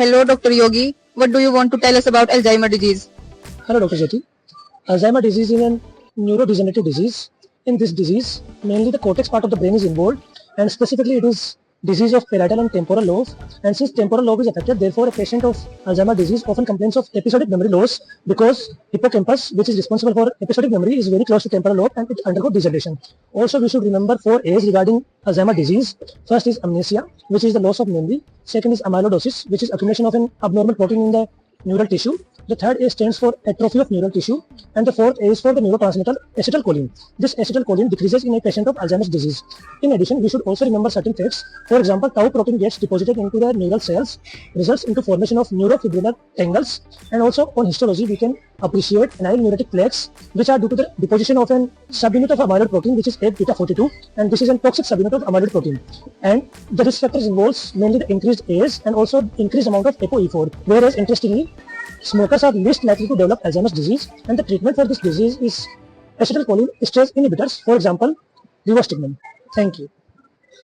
Hello, Dr. Yogi. What do you want to tell us about Alzheimer's disease? Hello, Dr. Jyoti. Alzheimer's disease is a neurodegenerative disease. In this disease, mainly the cortex part of the brain is involved, and specifically it is disease of parietal and temporal lobes. And since temporal lobe is affected, therefore a patient of Alzheimer's disease often complains of episodic memory loss because hippocampus, which is responsible for episodic memory, is very close to temporal lobe and it undergoes degeneration. Also, we should remember 4 A's regarding Alzheimer's disease. First is amnesia, which is the loss of memory. Second is amyloidosis, which is accumulation of an abnormal protein in the neural tissue. The third A stands for atrophy of neural tissue, and the fourth A is for the neurotransmitter acetylcholine. This acetylcholine decreases in a patient of Alzheimer's disease. In addition, we should also remember certain facts. For example, tau protein gets deposited into the neural cells, results into formation of neurofibrillar tangles, and also on histology we can appreciate anilneurotic plaques, which are due to the deposition of an subunit of amyloid protein, which is 8-beta-42, and this is a toxic subunit of amyloid protein. And the risk factors involves mainly the increased age and also increased amount of ApoE4. Whereas interestingly, smokers are least likely to develop Alzheimer's disease, and the treatment for this disease is acetylcholine esterase inhibitors, for example, rivastigmine. Thank you.